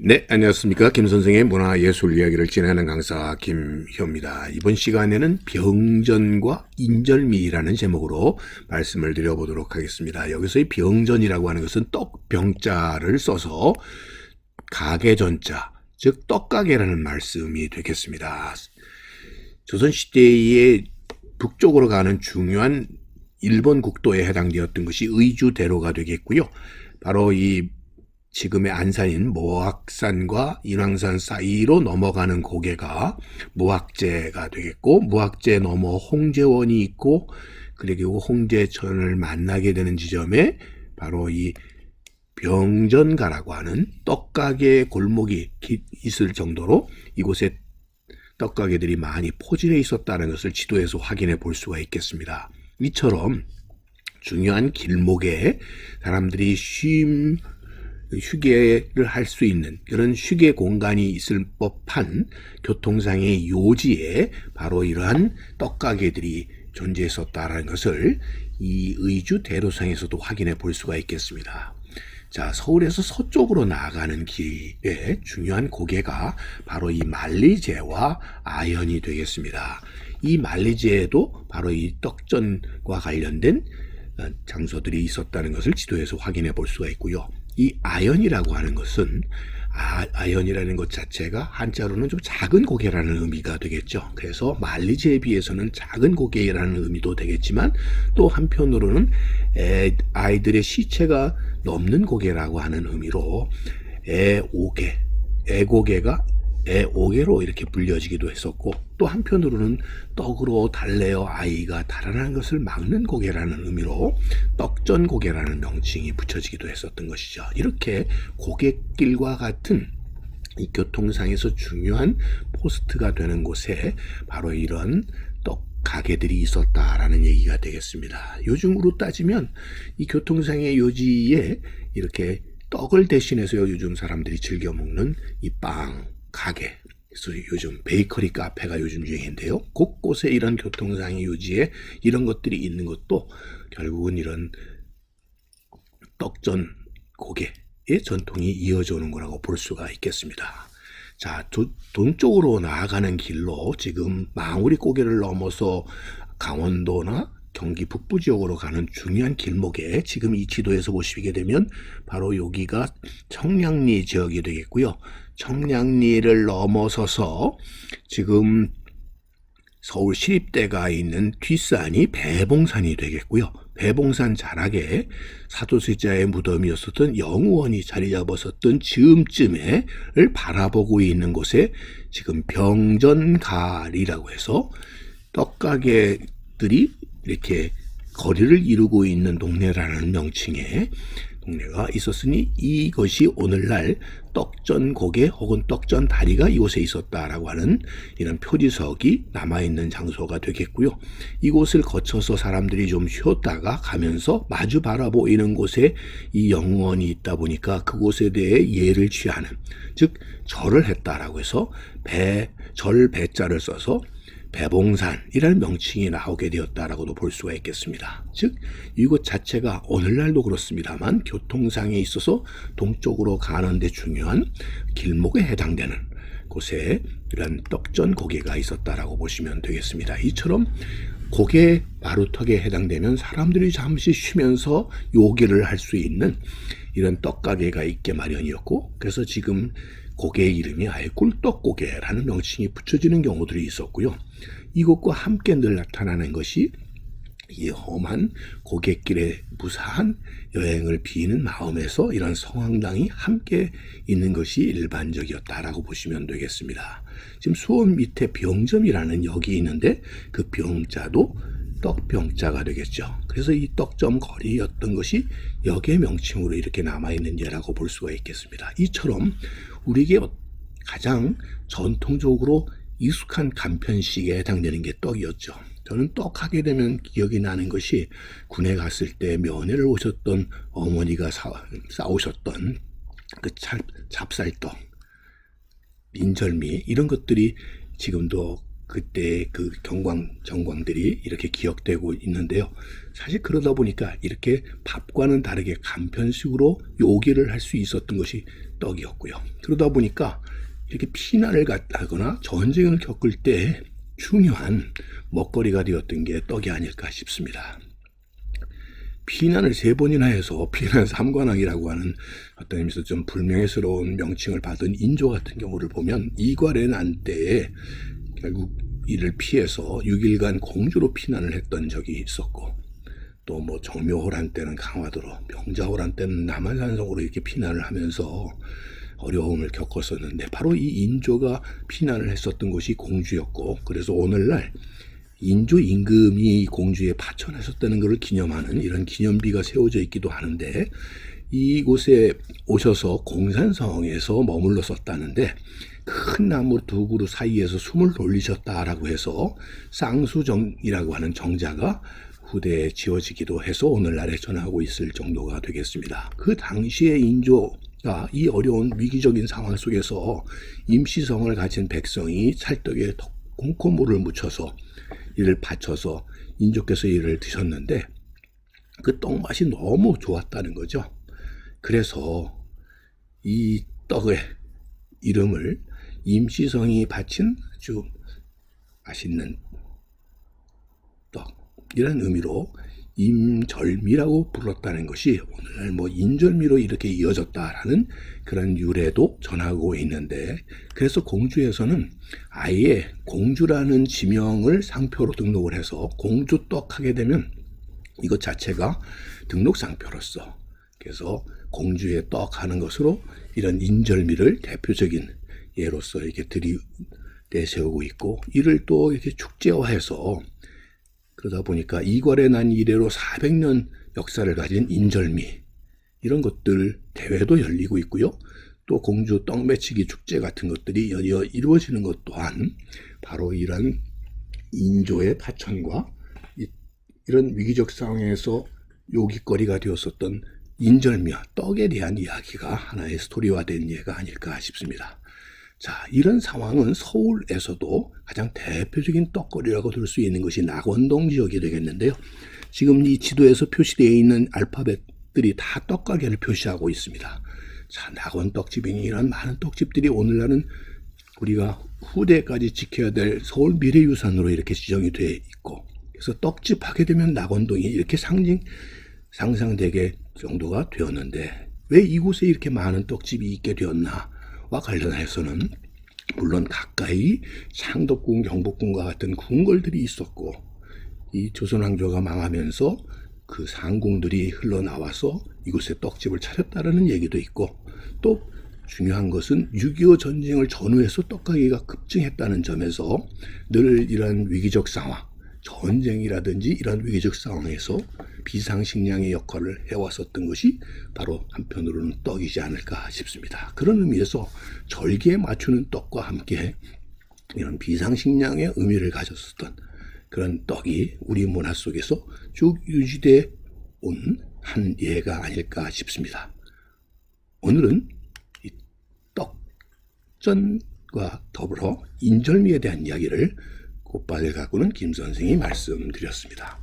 네, 안녕하십니까. 김 선생의 문화예술 이야기를 진행하는 강사 김효입니다. 이번 시간에는 병전과 인절미라는 제목으로 말씀을 드려보도록 하겠습니다. 여기서의 병전이라고 하는 것은 떡병자를 써서 가게전자, 즉 떡가게라는 말씀이 되겠습니다. 조선시대의 북쪽으로 가는 중요한 일본 국도에 해당되었던 것이 의주대로가 되겠고요. 바로 이 지금의 안산인 모악산과 인왕산 사이로 넘어가는 고개가 무악재가 되겠고, 무악재 넘어 홍제원이 있고, 그리고 홍제천을 만나게 되는 지점에 바로 이 병전가라고 하는 떡가게 골목이 있을 정도로 이곳에 떡가게들이 많이 포진해 있었다는 것을 지도에서 확인해 볼 수가 있겠습니다. 이처럼 중요한 길목에 사람들이 휴게를 할 수 있는 그런 휴게 공간이 있을 법한 교통상의 요지에 바로 이러한 떡가게들이 존재했었다는 것을 이 의주 대로상에서도 확인해 볼 수가 있겠습니다. 자, 서울에서 서쪽으로 나아가는 길에 중요한 고개가 바로 이 만리제와 아현이 되겠습니다. 이 만리제에도 바로 이 떡전과 관련된 장소들이 있었다는 것을 지도에서 확인해 볼 수가 있고요. 이 아현이라고 하는 것은 아현이라는 것 자체가 한자로는 좀 작은 고개라는 의미가 되겠죠. 그래서 만리제에 비해서는 작은 고개라는 의미도 되겠지만 또 한편으로는 아이들의 시체가 넘는 고개라고 하는 의미로 애고개가 애오개로 이렇게 불려지기도 했었고, 또 한편으로는 떡으로 달래어 아이가 달아나는 것을 막는 고개라는 의미로 떡전 고개라는 명칭이 붙여지기도 했었던 것이죠. 이렇게 고갯길과 같은 이 교통상에서 중요한 포스트가 되는 곳에 바로 이런 떡 가게들이 있었다라는 얘기가 되겠습니다. 요즘으로 따지면 이 교통상의 요지에 이렇게 떡을 대신해서 요즘 사람들이 즐겨 먹는 이 빵 가게, 그래서 요즘 베이커리 카페가 요즘 유행인데요. 곳곳에 이런 교통상의 요지에 이런 것들이 있는 것도 결국은 이런 떡전 고개의 전통이 이어져 오는 거라고 볼 수가 있겠습니다. 자, 동쪽으로 나아가는 길로 지금 망우리 고개를 넘어서 강원도나 경기 북부 지역으로 가는 중요한 길목에 지금 이 지도에서 보시게 되면 바로 여기가 청량리 지역이 되겠고요. 청량리를 넘어서서 지금 서울 시립대가 있는 뒷산이 배봉산이 되겠고요. 배봉산 자락에 사도세자의 무덤이었었던 영우원이 자리 잡았었던 즈음쯤에를 바라보고 있는 곳에 지금 병전갈이라고 해서 떡가게들이 이렇게 거리를 이루고 있는 동네라는 명칭의 동네가 있었으니 이것이 오늘날 떡전 고개 혹은 떡전 다리가 이곳에 있었다라고 하는 이런 표지석이 남아있는 장소가 되겠고요. 이곳을 거쳐서 사람들이 좀 쉬었다가 가면서 마주 바라보이는 곳에 이 영원이 있다 보니까 그곳에 대해 예를 취하는, 즉 절을 했다라고 해서 절 배자를 써서 배봉산이라는 명칭이 나오게 되었다라고도 볼 수가 있겠습니다. 즉 이곳 자체가 오늘날도 그렇습니다만 교통상에 있어서 동쪽으로 가는 데 중요한 길목에 해당되는 곳에 이런 떡전 고개가 있었다라고 보시면 되겠습니다. 이처럼 고개 마루턱에 해당되면 사람들이 잠시 쉬면서 요기를 할 수 있는 이런 떡가게가 있게 마련이었고, 그래서 지금 고개의 이름이 아예 꿀떡고개라는 명칭이 붙여지는 경우들이 있었고요. 이것과 함께 늘 나타나는 것이 이 험한 고갯길에 무사한 여행을 비는 마음에서 이런 성황당이 함께 있는 것이 일반적이었다라고 보시면 되겠습니다. 지금 수원 밑에 병점이라는 역이 있는데 그 병자도 떡병자가 되겠죠. 그래서 이 떡점 거리였던 것이 역의 명칭으로 이렇게 남아있는 예라고 볼 수가 있겠습니다. 이처럼 우리에게 가장 전통적으로 익숙한 간편식에 해당되는 게 떡이었죠. 저는 떡 하게 되면 기억이 나는 것이 군에 갔을 때 면회를 오셨던 어머니가 싸오셨던 그 찹쌀떡, 인절미 이런 것들이 지금도 그때 그 정광들이 이렇게 기억되고 있는데요. 사실 그러다 보니까 이렇게 밥과는 다르게 간편식으로 요기를 할 수 있었던 것이 떡이었고요. 그러다 보니까 이렇게 피난을 갔다거나 전쟁을 겪을 때 중요한 먹거리가 되었던 게 떡이 아닐까 싶습니다. 피난을 3번이나 해서 피난 삼관왕이라고 하는 어떤 의미에서 좀 불명예스러운 명칭을 받은 인조 같은 경우를 보면 이괄의 난 때에 결국 이를 피해서 6일간 공주로 피난을 했던 적이 있었고, 또 뭐 정묘호란 때는 강화도로, 병자호란 때는 남한산성으로 이렇게 피난을 하면서 어려움을 겪었었는데, 바로 이 인조가 피난을 했었던 곳이 공주였고, 그래서 오늘날 인조 임금이 공주에 파천하셨다는 것을 기념하는 이런 기념비가 세워져 있기도 하는데, 이곳에 오셔서 공산성에서 머물렀었다는데 큰 나무 2그루 사이에서 숨을 돌리셨다라고 해서 쌍수정이라고 하는 정자가 후대에 지어지기도 해서 오늘날에 전하고 있을 정도가 되겠습니다. 그 당시에 인조가 이 어려운 위기적인 상황 속에서 임시성을 가진 백성이 찰떡에 콩고물을 묻혀서 이를 바쳐서 인조께서 이를 드셨는데 그 떡맛이 너무 좋았다는 거죠. 그래서 이 떡의 이름을 임시성이 바친 아주 맛있는 떡이라는 의미로 임절미라고 불렀다는 것이 오늘날 뭐 인절미로 이렇게 이어졌다라는 그런 유래도 전하고 있는데, 그래서 공주에서는 아예 공주라는 지명을 상표로 등록을 해서 공주떡 하게 되면 이것 자체가 등록 상표로서, 그래서 공주의 떡 하는 것으로 이런 인절미를 대표적인 예로서 이렇게 내세우고 있고, 이를 또 이렇게 축제화해서 그러다 보니까 이괄의 난 이래로 400년 역사를 가진 인절미 이런 것들 대회도 열리고 있고요. 또 공주 떡매치기 축제 같은 것들이 연이어 이루어지는 것 또한 바로 이런 인조의 파천과 이런 위기적 상황에서 요깃거리가 되었었던 인절미와 떡에 대한 이야기가 하나의 스토리화된 예가 아닐까 싶습니다. 자, 이런 상황은 서울에서도 가장 대표적인 떡거리라고 들 수 있는 것이 낙원동 지역이 되겠는데요. 지금 이 지도에서 표시되어 있는 알파벳들이 다 떡가게를 표시하고 있습니다. 자, 낙원떡집이니 이런 많은 떡집들이 오늘날은 우리가 후대까지 지켜야 될 서울 미래유산으로 이렇게 지정이 되어 있고, 그래서 떡집 하게 되면 낙원동이 이렇게 상상되게 정도가 되었는데, 왜 이곳에 이렇게 많은 떡집이 있게 되었나와 관련해서는 물론 가까이 창덕궁, 경복궁과 같은 궁궐들이 있었고, 이 조선왕조가 망하면서 그 상궁들이 흘러나와서 이곳에 떡집을 차렸다라는 얘기도 있고, 또 중요한 것은 6.25 전쟁을 전후해서 떡가게가 급증했다는 점에서 늘 이런 위기적 상황, 전쟁이라든지 이런 위기적 상황에서 비상식량의 역할을 해왔었던 것이 바로 한편으로는 떡이지 않을까 싶습니다. 그런 의미에서 절기에 맞추는 떡과 함께 이런 비상식량의 의미를 가졌었던 그런 떡이 우리 문화 속에서 쭉 유지돼 온 한 예가 아닐까 싶습니다. 오늘은 이 떡전과 더불어 인절미에 대한 이야기를 꽃밭을 가꾸는 김 선생이 말씀드렸습니다.